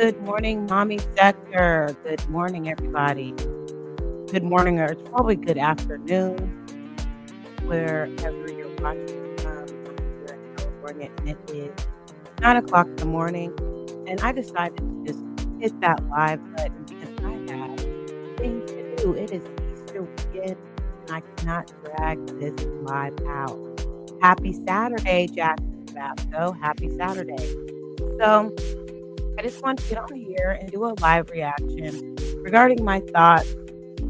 Good morning, mommy sector. Good morning, everybody. Good morning, or it's probably good afternoon, wherever you're watching from. I'm here in California, and it is 9 o'clock in the morning. And I decided to just hit that live button because I have things to do. It is Easter weekend, and I cannot drag this live out. Happy Saturday, Jackson Tabasco. Happy Saturday. So, I just want to get on here and do a live reaction regarding my thoughts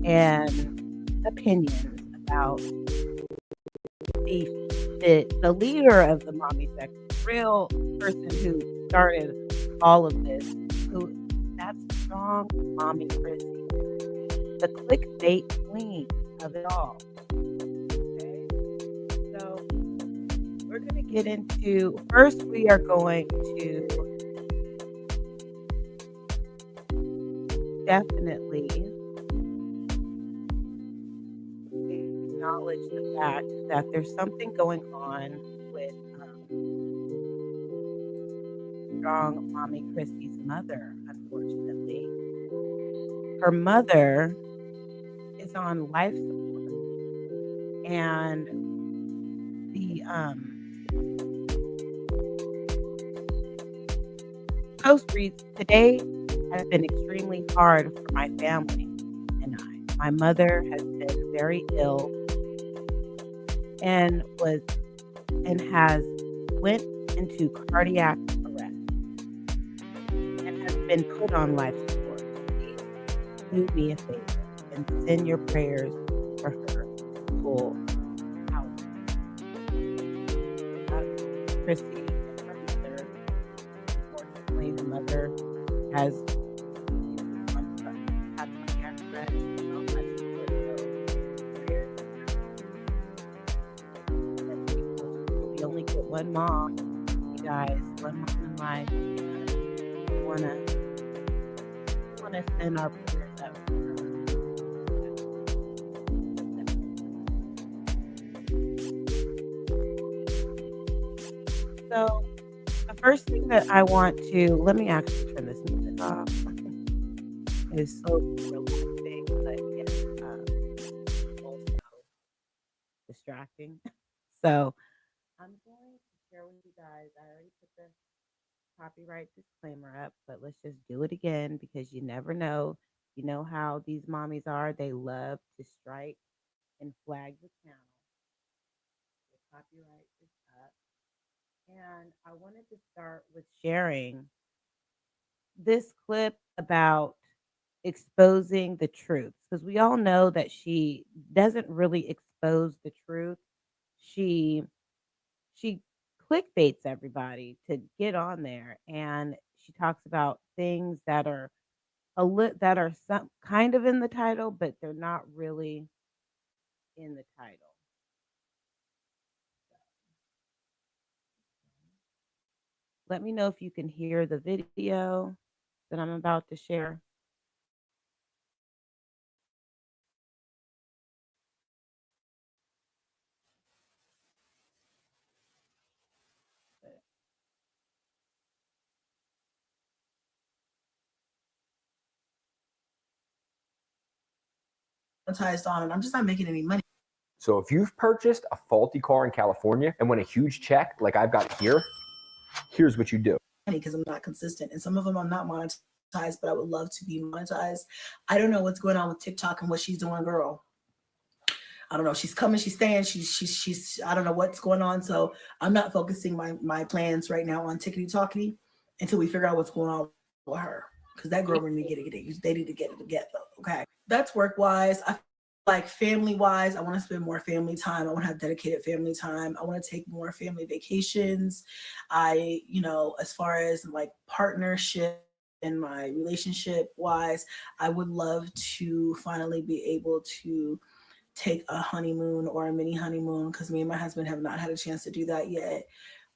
and opinions about the the leader of the mommy section, the real person who started all of this, who that's strong mommy Chrissy, the clickbait queen of it all. Okay, so we're gonna get into first. We are going to definitely acknowledge the fact that there's something going on with strong mommy Chrissy's mother, unfortunately. Her mother is on life support, and the post reads, "Today has been extremely hard for my family and I. My mother has been very ill and has went into cardiac arrest and has been put on life support. Please do me a favor and send your prayers for her full out." Chrissy and her mother, unfortunately, the mother has had cardiac arrest and on life support. So prayers we only get one mom, you guys, one mom in life. We wanna send our prayers up for her. So the first thing that I want to let me actually turn this music off. It is so relaxing, but yeah, also distracting. So I'm going to share with you guys. I already put the copyright disclaimer up, but let's just do it again because you never know. You know how these mommies are. They love to strike and flag the channel. The copyright is up. And I wanted to start with sharing this clip about exposing the truth because we all know that she doesn't really expose the truth. She she clickbaits everybody to get on there, and she talks about things that are that are some kind of in the title, but they're not really in the title. Let me know if you can hear the video that I'm about to share. Monetized on it. I'm just not making any money. So if you've purchased a faulty car in California and won a huge check like I've got here, here's what you do. Because I'm not consistent. And some of them I'm not monetized, but I would love to be monetized. I don't know what's going on with TikTok and what she's doing, girl. I don't know. She's coming, she's staying, she's I don't know what's going on. So I'm not focusing my plans right now on Tickety Talkity until we figure out what's going on with her. Because that girl really need to get it. They need to get it together. Okay. That's work wise. I like family wise, I want to spend more family time. I want to have dedicated family time. I want to take more family vacations. As far as like partnership and my relationship wise, I would love to finally be able to take a honeymoon or a mini honeymoon because me and my husband have not had a chance to do that yet.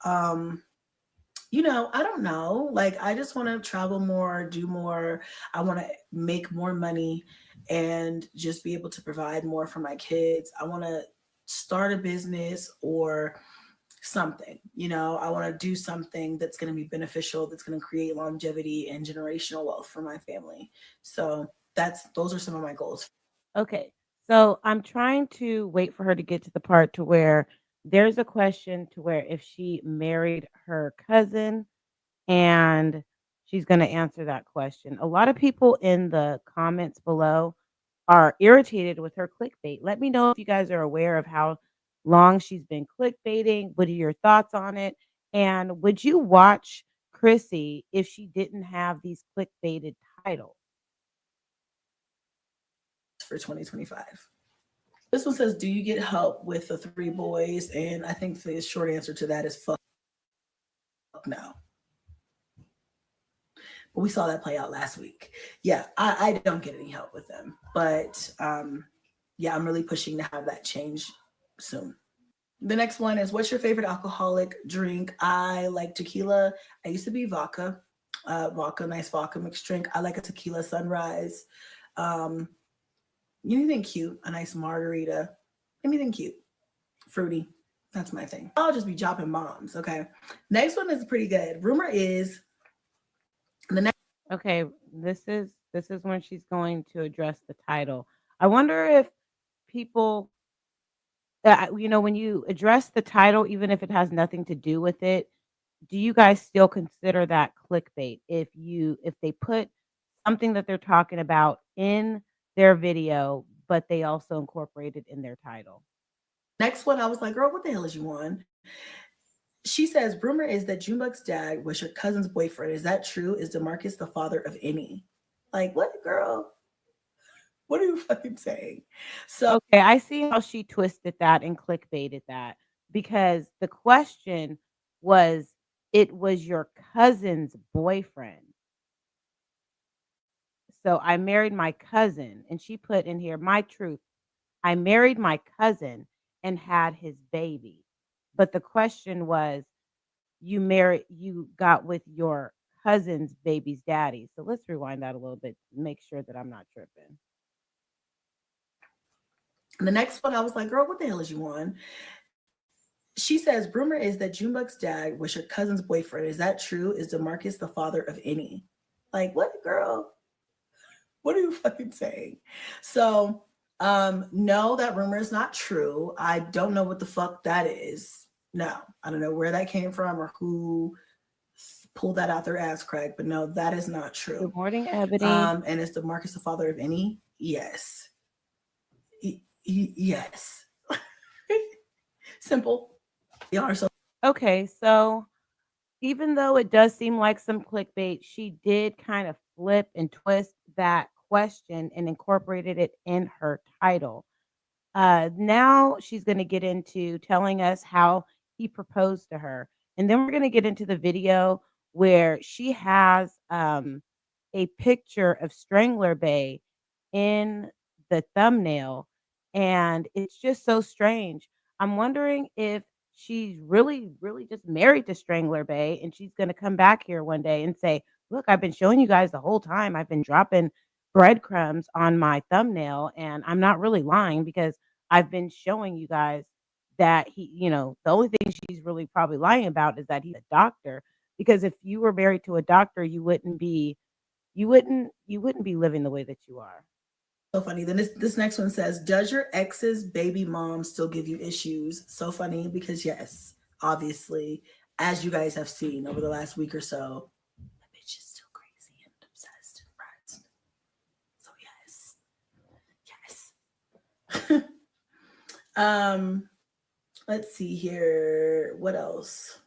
I don't know. Like, I just want to travel more, do more. I want to make more money and just be able to provide more for my kids. I want to start a business or something. You know, I want to do something that's going to be beneficial, that's going to create longevity and generational wealth for my family. So those are some of my goals. Okay. So I'm trying to wait for her to get to the part to where there's a question to where if she married her cousin, and she's going to answer that question. A lot of people in the comments below are irritated with her clickbait. Let me know if you guys are aware of how long she's been clickbaiting. What are your thoughts on it? And would you watch Chrissy if she didn't have these clickbaited titles? For 2025. This one says, do you get help with the 3 boys? And I think the short answer to that is fuck no. But we saw that play out last week. Yeah, I don't get any help with them. But yeah, I'm really pushing to have that change soon. The next one is, what's your favorite alcoholic drink? I like tequila. I used to be vodka. Nice vodka mixed drink. I like a tequila sunrise. Anything cute, a nice margarita, anything cute, fruity. That's my thing. I'll just be dropping bombs. Okay. Next one is pretty good. Rumor is the next. Okay, this is when she's going to address the title. I wonder if people when you address the title, even if it has nothing to do with it, do you guys still consider that clickbait? If they put something that they're talking about in their video, but they also incorporate it in their title. Next one, I was like, girl, what the hell is you on? She says, rumor is that Junebug's dad was your cousin's boyfriend. Is that true? Is DeMarcus the father of any? Like, what, girl? What are you fucking saying? So okay, I see how she twisted that and clickbaited that, because the question was, it was your cousin's boyfriend. So I married my cousin, and she put in here, my truth. I married my cousin and had his baby. But the question was, you got with your cousin's baby's daddy. So let's rewind that a little bit to make sure that I'm not tripping. the next one, I was like, girl, what the hell is you on? She says, rumor is that Junebug's dad was your cousin's boyfriend. Is that true? Is DeMarcus the father of any? Like, what, girl? What are you fucking saying? So, no, that rumor is not true. I don't know what the fuck that is. No, I don't know where that came from or who pulled that out their ass crack, but no, that is not true. Good morning, Ebony. And is DeMarcus the father of any? Yes. Yes. Simple. Y'all are so. Okay, so even though it does seem like some clickbait, she did kind of flip and twist that question and incorporated it in her title. Now she's going to get into telling us how he proposed to her. And then we're going to get into the video where she has a picture of Strangler Bay in the thumbnail. And it's just so strange. I'm wondering if she's really, really just married to Strangler Bay, and she's going to come back here one day and say, look, I've been showing you guys the whole time. I've been dropping breadcrumbs on my thumbnail, and I'm not really lying, because I've been showing you guys that the only thing she's really probably lying about is that he's a doctor. Because if you were married to a doctor, you wouldn't be living the way that you are. So funny. Then this next one says, does your ex's baby mom still give you issues? So funny, because yes, obviously, as you guys have seen over the last week or so, that bitch is still crazy and obsessed and pressed. So yes. Let's see here. What else?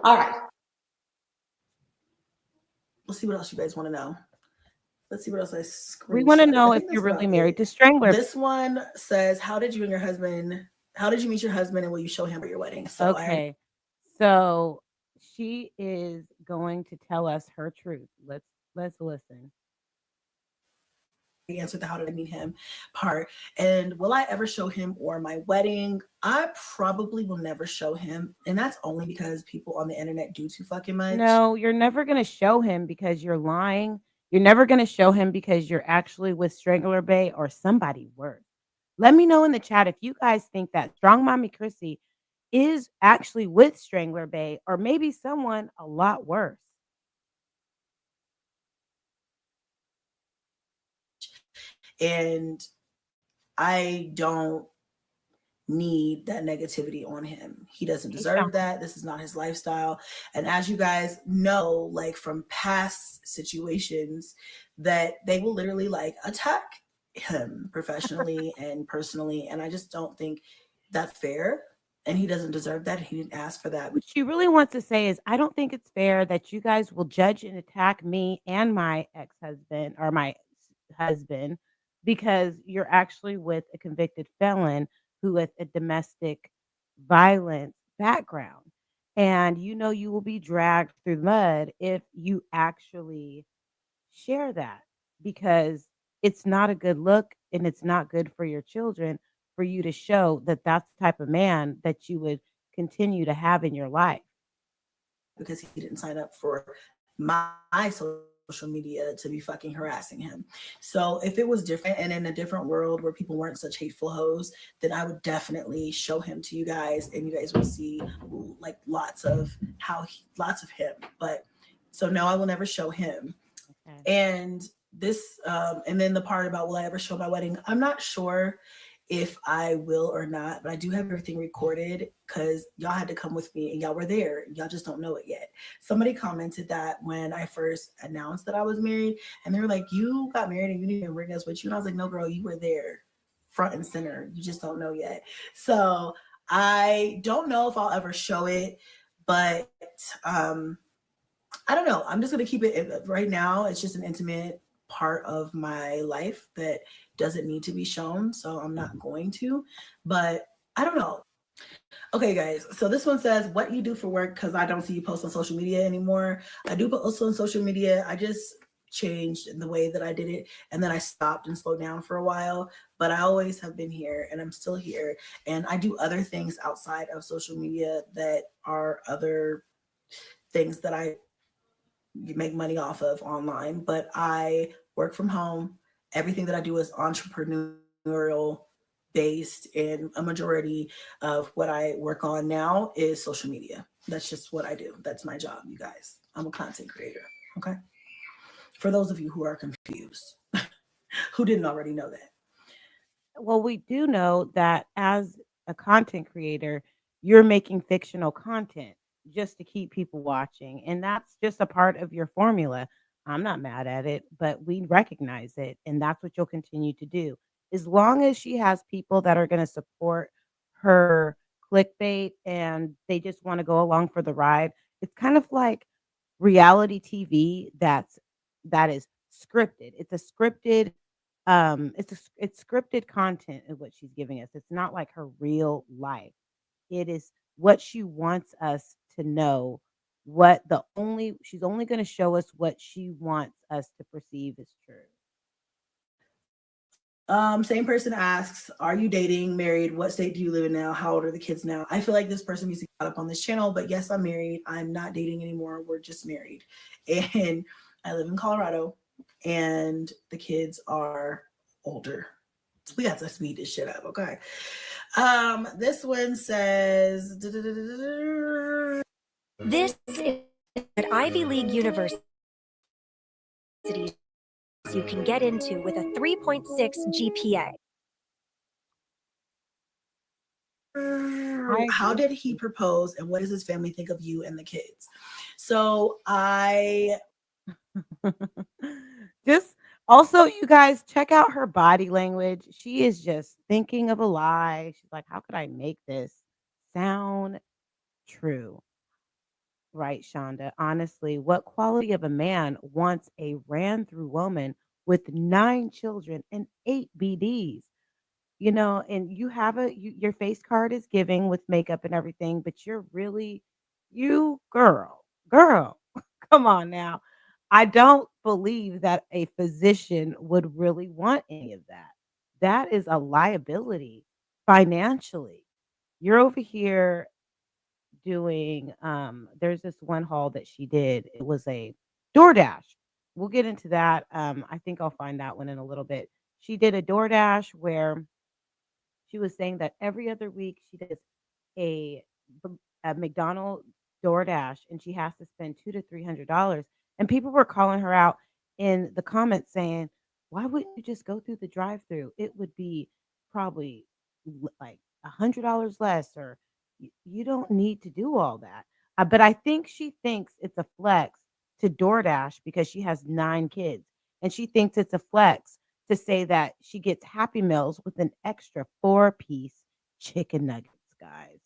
All right. Let's see what else you guys want to know. Let's see what else I screenshot. We want to know if you're really married to Strangler. This one says, how did you meet your husband, and will you show him at your wedding? So okay. So she is going to tell us her truth. Let's listen. Answer the how did I meet him part. And will I ever show him or my wedding? I probably will never show him. And that's only because people on the internet do too fucking much. No, you're never going to show him because you're lying You're never going to show him because you're actually with Strangler Bay or somebody worse. Let me know in the chat if you guys think that Strong Mommy Chrissy is actually with Strangler Bay or maybe someone a lot worse. And I don't need that negativity on him. He doesn't Hey, deserve Shonda. that. This is not his lifestyle. And as you guys know, like from past situations, that they will literally like attack him professionally and personally. And I just don't think that's fair. And he doesn't deserve that. He didn't ask for that. What she really wants to say is, I don't think it's fair that you guys will judge and attack me and my ex-husband or my husband because you're actually with a convicted felon who has a domestic violence background. And you know you will be dragged through mud if you actually share that because it's not a good look and it's not good for your children for you to show that that's the type of man that you would continue to have in your life. Because he didn't sign up for my social media to be fucking harassing him. So if it was different and in a different world where people weren't such hateful hoes, then I would definitely show him to you guys and you guys will see like lots of him. But so no, I will never show him. Okay. And this and then the part about will I ever show my wedding, I'm not sure if I will or not, but I do have everything recorded because y'all had to come with me and y'all were there. Y'all just don't know it yet. Somebody commented that when I first announced that I was married, and they were like, "You got married and you didn't even bring us with you." And I was like, "No, girl, you were there, front and center. You just don't know yet." So I don't know if I'll ever show it, but I don't know. I'm just gonna keep it right now. It's just an intimate part of my life that doesn't need to be shown, so I'm not going to. But I don't know. Okay, guys. So this one says, "What you do for work?" Because I don't see you post on social media anymore. I do post on social media. I just changed the way that I did it, and then I stopped and slowed down for a while. But I always have been here, and I'm still here. And I do other things outside of social media that are other things that I make money off of online, but I work from home. Everything that I do is entrepreneurial based, and a majority of what I work on now is social media. That's just what I do. That's my job, you guys. I'm a content creator. Okay. For those of you who are confused, who didn't already know that. Well, we do know that as a content creator, you're making fictional content just to keep people watching. And that's just a part of your formula. I'm not mad at it, but we recognize it. And that's what you'll continue to do. As long as she has people that are going to support her clickbait and they just want to go along for the ride, it's kind of like reality TV that is scripted. It's a scripted it's scripted content is what she's giving us. It's not like her real life. It is what she wants us to know. What the only she's only going to show us what she wants us to perceive as true. Same person asks, "Are you dating, married? What state do you live in now? How old are the kids now?" I feel like this person needs to get up on this channel, but yes, I'm married. I'm not dating anymore. We're just married. And I live in Colorado, and the kids are older. So we got to speed this shit up, okay? This one says, This is an Ivy League university you can get into with a 3.6 GPA. How did he propose and what does his family think of you and the kids? So I Just also, you guys check out her body language. She is just thinking of a lie. She's like, how could I make this sound true? Right, Shonda. Honestly, what quality of a man wants a ran through woman with 9 children and 8 BDs? You know, and you have your face card is giving with makeup and everything, but you're really you girl, come on now. I don't believe that a physician would really want any of that. That is a liability financially. You're over here doing there's this one haul that she did. It was a DoorDash. we'll get into that. I think I'll find that one in a little bit. She did a DoorDash where she was saying that every other week she does a a McDonald's DoorDash and she has to spend $200 to $300. And people were calling her out in the comments saying, "Why wouldn't you just go through the drive-through? It would be probably like $100 less, or you don't need to do all that." But I think she thinks it's a flex to DoorDash because she has 9 kids, and she thinks it's a flex to say that she gets Happy Meals with an extra 4-piece chicken nuggets, guys.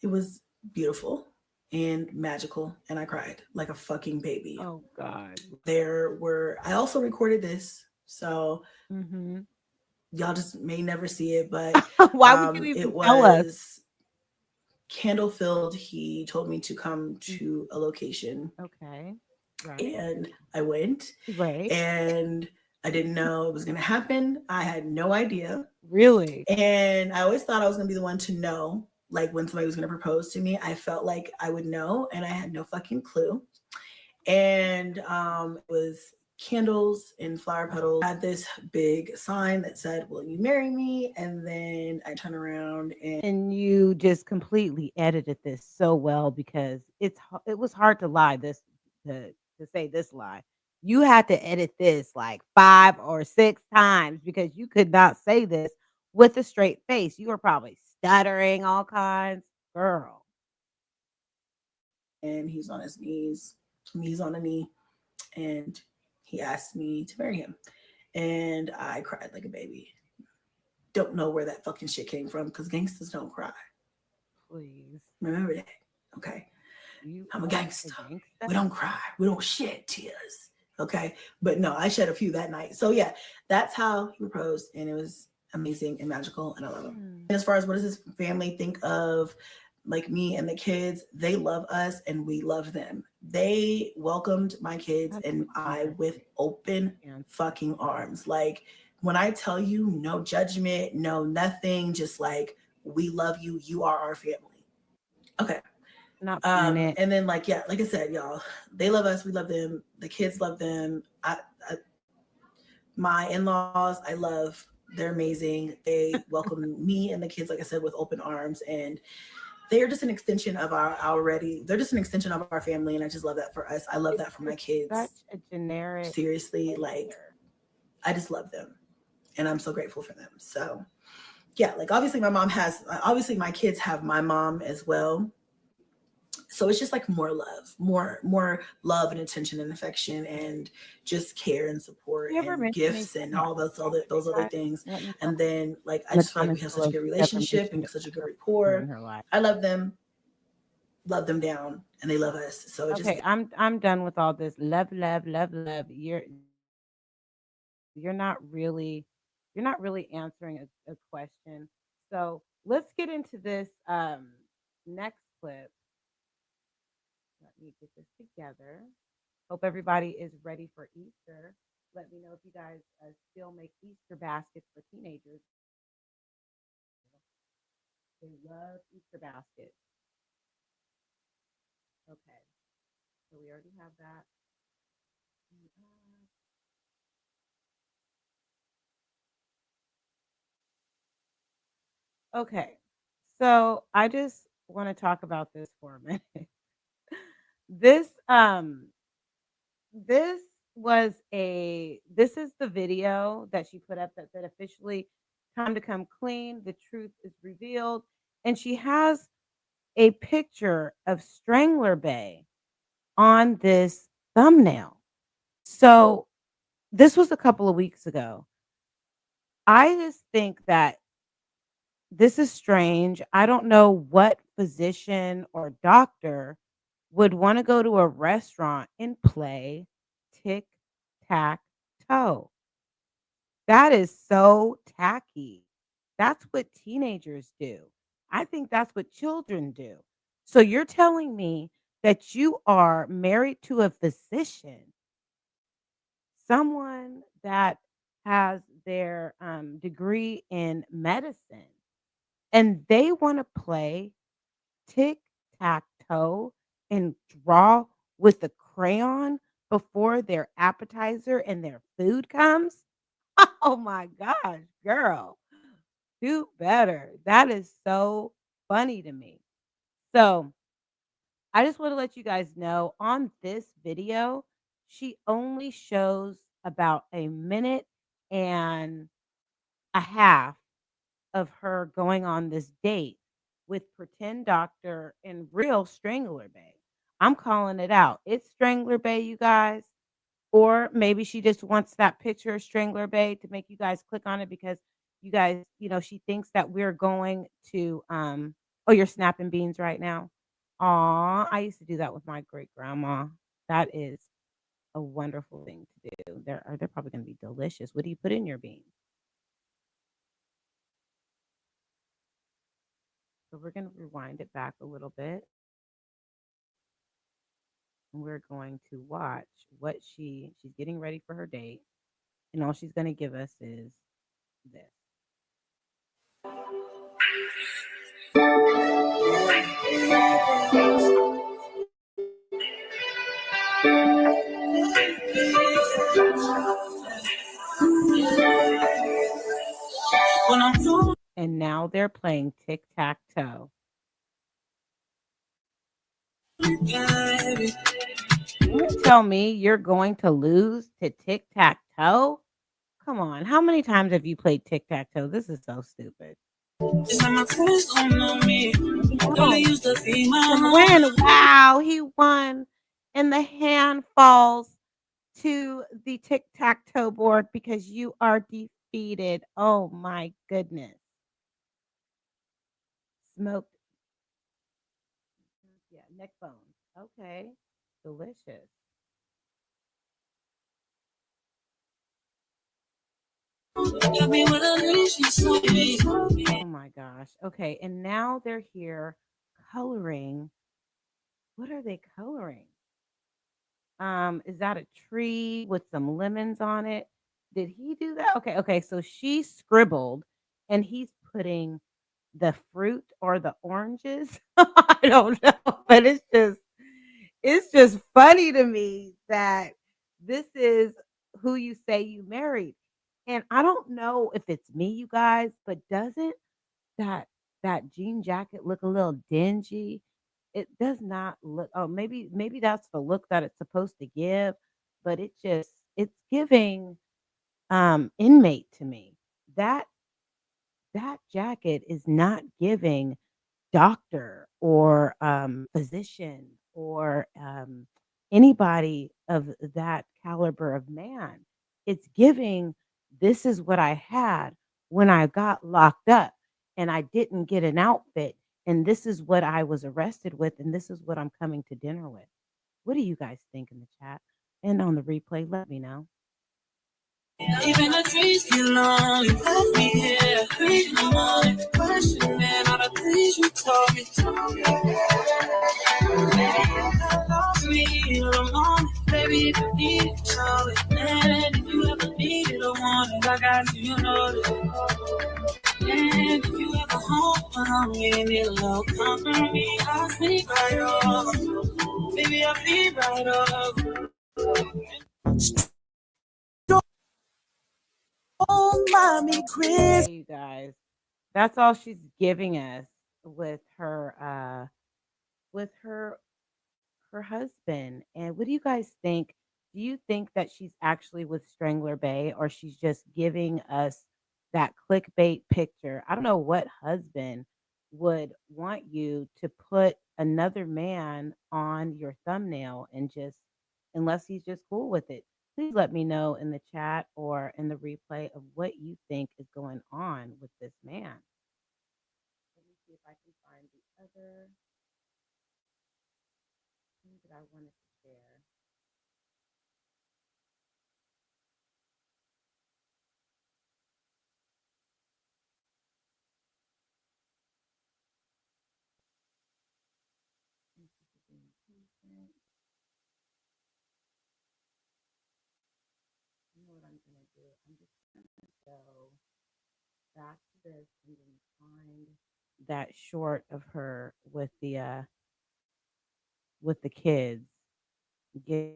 It was beautiful and magical, and I cried like a fucking baby. Oh God. I also recorded this, so Mhm. y'all just may never see it, but Why would you it even tell us? was candle filled. He told me to come Mm, to a location, okay. Right. and I went, Right. and I didn't know it was going to happen. I had no idea. Really? And I always thought I was going to be the one to know, like when somebody was going to propose to me. I felt like I would know, and I had no fucking clue. And it was candles and flower petals. I had this big sign that said, "Will you marry me?" And then I turn around and And you just completely edited this so well because it was hard to lie this to say this lie. You had to edit this like 5 or 6 times because you could not say this with a straight face. You were probably stuttering all kinds. Girl. he's on his knees. He's on a knee, and he asked me to marry him. And I cried like a baby. Don't know where that fucking shit came from because gangsters don't cry. Please. Remember that. Okay. You I'm a are gangster. a We gangster? don't cry. We don't shed tears. Okay. But no, I shed a few that night. So yeah, that's how he proposed. And it was amazing and magical. And I love him. Mm. And as far as what does his family think of like me and the kids, they love us and we love them. They welcomed my kids That's and I with open fantastic. fucking arms. Like when I tell you no judgment, no nothing, just like we love you. You are our family. Okay. Not playing it. And then like yeah, like I said, y'all, they love us, we love them, the kids love them. My in-laws, I love. They're amazing. They welcome me and the kids, like I said, with open arms, and they're just an extension of our already. They're just an extension of our family, and I just love that for us. I love It's that for my just kids. such a generic Seriously, like answer. I just love them, and I'm so grateful for them. So yeah, like obviously my mom has. Obviously my kids have my mom as well, so it's just like more love and attention and affection and just care and support You ever and mentioned these gifts and in the all those other guys? things. Let me know And then like I in the just feel like we comments have such a below if good you ever relationship mentioned and such a good her partner rapport. in her life. I love them down, and they love us. So it just Okay, I'm done with all this love, love, love, love. You're not really answering a question. So let's get into this next clip. Let me get this together. Hope everybody is ready for Easter. Let me know if you guys still make Easter baskets for teenagers. They love Easter baskets. Okay, so we already have that. Okay, so I just want to talk about this for a minute. This this this is the video that she put up that said officially time to come clean, the truth is revealed, and she has a picture of Strangler Bay on this thumbnail. So this was a couple of weeks ago. I just think that this is strange. I don't know what physician or doctor would want to go to a restaurant and play tic tac toe. That is so tacky. That's what teenagers do. I think that's what children do. So you're telling me that you are married to a physician, someone that has their degree in medicine, and they want to play tic tac toe and draw with the crayon before their appetizer and their food comes. Oh my gosh, girl, do better. That is so funny to me. So I just want to let you guys know on this video, she only shows about a minute and a half of her going on this date with pretend doctor and real Strangler Bay. I'm calling it out. It's Strangler Bay, you guys. Or maybe she just wants that picture of Strangler Bay to make you guys click on it because you guys, she thinks that we're going to oh, you're snapping beans right now. Aw, I used to do that with my great grandma. That is a wonderful thing to do. They're probably gonna be delicious. What do you put in your beans? So we're gonna rewind it back a little bit. And we're going to watch what she's getting ready for her date. And all she's gonna give us is this. And now they're playing tic-tac-toe. You tell me you're going to lose to tic-tac-toe? Come on. How many times have you played tic-tac-toe? This is so stupid. Win. Wow, he won. And the hand falls to the tic-tac-toe board because you are defeated. Oh my goodness. Smoked. Yeah, neck bones. Okay. Delicious. Oh my gosh. Okay, and now they're here coloring. What are they coloring? Is that a tree with some lemons on it? Did he do that? Okay. So she scribbled and he's putting the fruit or the oranges. I don't know, but it's just funny to me that this is who you say you married. And I don't know if it's me, you guys, but doesn't that that jean jacket look a little dingy? It does not look. Oh, maybe that's the look that it's supposed to give, but it's giving inmate to me. That jacket is not giving doctor or physician or anybody of that caliber of man. It's giving, this is what I had when I got locked up and I didn't get an outfit. And this is what I was arrested with. And this is what I'm coming to dinner with. What do you guys think in the chat? And on the replay, let me know. Even the trees get lonely, left me here, 3 in the morning, questioning all the things you told me. Lost me in the morning, baby, if you need it, show it. And if you ever need it or want it, I got you, you know that. And if you ever home, I'm in it, low, come from me, I'll sleep right over. Baby, I'll be right over. Oh, mommy, Chris. Hey, you guys, that's all she's giving us with her husband. And what do you guys think? Do you think that she's actually with Strangler Bay or she's just giving us that clickbait picture? I don't know what husband would want you to put another man on your thumbnail and just, unless he's just cool with it. Please let me know in the chat or in the replay of what you think is going on with this man. Let me see if I can find the other thing that I wanted to share. Thank you for being patient. You know what I'm gonna do? I'm just gonna go back to this and then find that short of her with the kids. getting,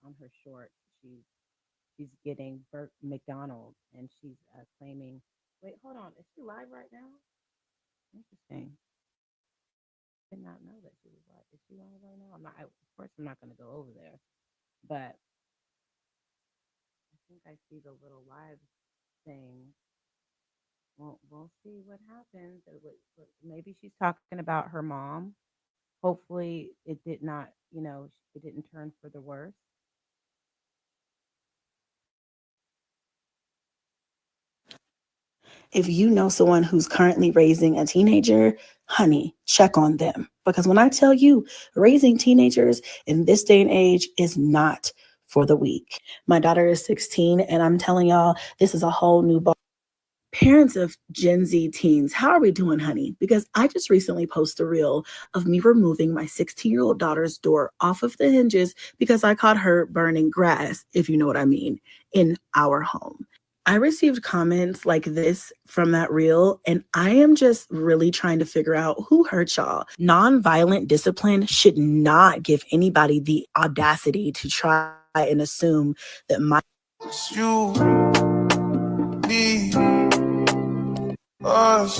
on her short, she's getting McDonald's, and she's claiming. Wait, hold on. Is she live right now? Interesting. Did not know that she was live. Is she live right now? I'm not. Of course, I'm not going to go over there, but I think I see the little live thing. Well, we'll see what happens. Maybe she's talking about her mom. Hopefully, it did not. It didn't turn for the worse. If you know someone who's currently raising a teenager, honey, check on them. Because when I tell you, raising teenagers in this day and age is not for the weak. My daughter is 16, and I'm telling y'all, this is a whole new ball. Parents of Gen Z teens, how are we doing, honey? Because I just recently posted a reel of me removing my 16-year-old daughter's door off of the hinges because I caught her burning grass, if you know what I mean, in our home. I received comments like this from that reel, and I am just really trying to figure out who hurt y'all. Nonviolent discipline should not give anybody the audacity to try and assume that my you need us.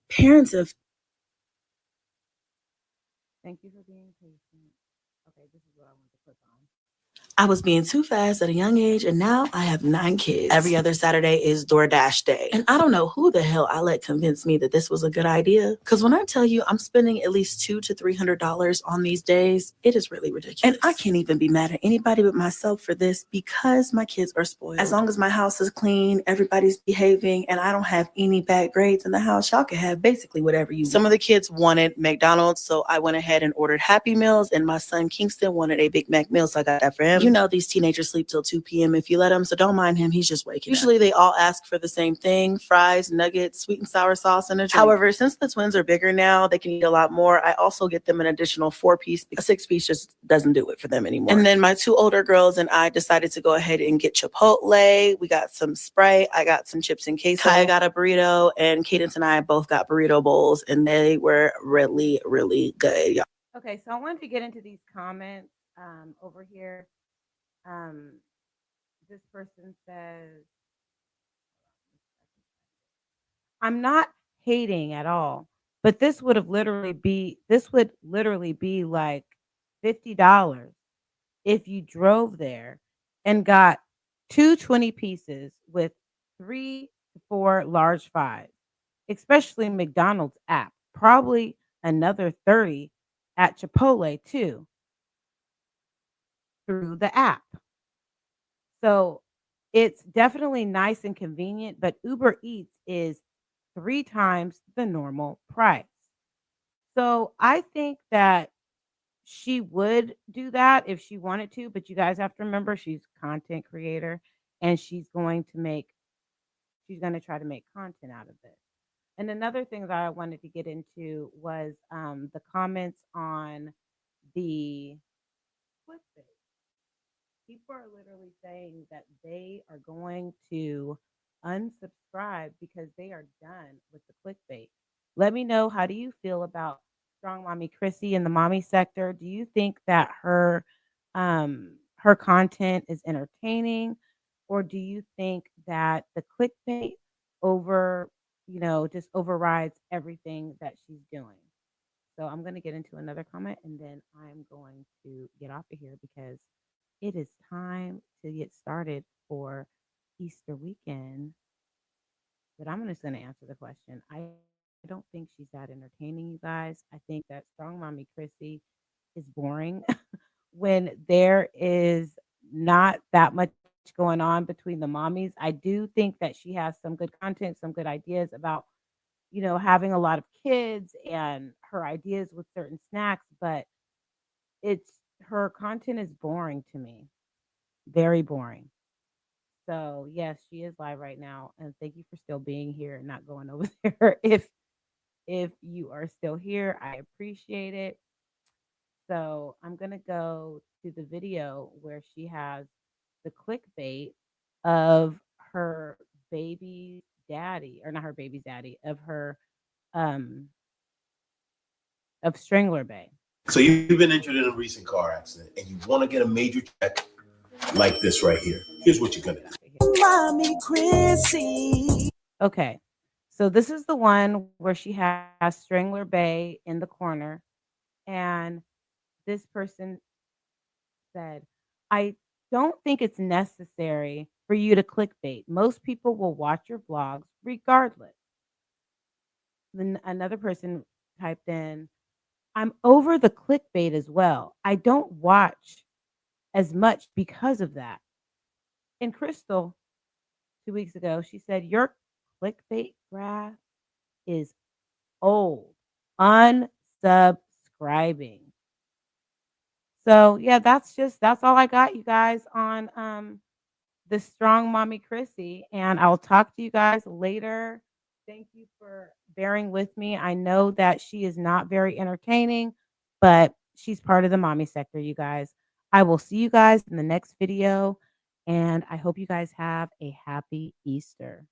Parents of Thank you for being patient. Okay, this is what I want to click on. I was being too fast at a young age, and now I have 9 kids. Every other Saturday is DoorDash day. And I don't know who the hell I let convince me that this was a good idea. Because when I tell you I'm spending at least $200 to $300 on these days, it is really ridiculous. And I can't even be mad at anybody but myself for this because my kids are spoiled. As long as my house is clean, everybody's behaving, and I don't have any bad grades in the house, y'all can have basically whatever you want. Some of the kids wanted McDonald's, so I went ahead and ordered Happy Meals, and my son Kingston wanted a Big Mac meal, so I got that for him. You know these teenagers sleep till 2 p.m. if you let them, so don't mind him. He's just waking up. Usually they all ask for the same thing: fries, nuggets, sweet and sour sauce, and a drink. However, since the twins are bigger now, they can eat a lot more. I also get them an additional 4-piece. A 6-piece just doesn't do it for them anymore. And then my 2 older girls and I decided to go ahead and get Chipotle. We got some Sprite. I got some chips and queso. I got a burrito, and Cadence and I both got burrito bowls, and they were really, really good, y'all. Okay, so I wanted to get into these comments over here. This person says, I'm not hating at all, but this would literally be like $50 if you drove there and got 2 20 pieces with 3 to 4 large fries, especially McDonald's app. Probably another 30 at Chipotle too through the app. So it's definitely nice and convenient, but Uber Eats is 3 times the normal price. So I think that she would do that if she wanted to, but you guys have to remember she's a content creator and she's going to try to make content out of this. And another thing that I wanted to get into was the comments on the clickbait. People are literally saying that they are going to unsubscribe because they are done with the clickbait. Let me know, how do you feel about Strong Mommy Chrissy in the mommy sector? Do you think that her content is entertaining, or do you think that the clickbait just overrides everything that she's doing? So I'm going to get into another comment, and then I'm going to get off of here because it is time to get started for Easter weekend. But I'm just going to answer the question. I don't think she's that entertaining, you guys. I think that Strong Mommy Chrissy is boring when there is not that much going on between the mommies. I do think that she has some good content, some good ideas about, having a lot of kids and her ideas with certain snacks, but it's her content is boring to me. Very boring. So, yes, she is live right now, and thank you for still being here and not going over there. If you are still here, I appreciate it. So, I'm going to go to the video where she has the clickbait of her baby's daddy, or not her baby's daddy, of her um of Strangler Bay. So you've been injured in a recent car accident and you want to get a major check like this right here. Here's what you're gonna do. Mommy Chrissy. Okay. So this is the one where she has Strangler Bay in the corner, and this person said, I don't think it's necessary for you to clickbait. Most people will watch your vlogs regardless. Then another person typed in, I'm over the clickbait as well. I don't watch as much because of that. And Crystal, 2 weeks ago, she said, your clickbait graph is old. Unsubscribing. So yeah, that's all I got, you guys, on the Strong Mommy Chrissy. And I'll talk to you guys later. Thank you for bearing with me. I know that she is not very entertaining, but she's part of the mommy sector, you guys. I will see you guys in the next video, and I hope you guys have a happy Easter.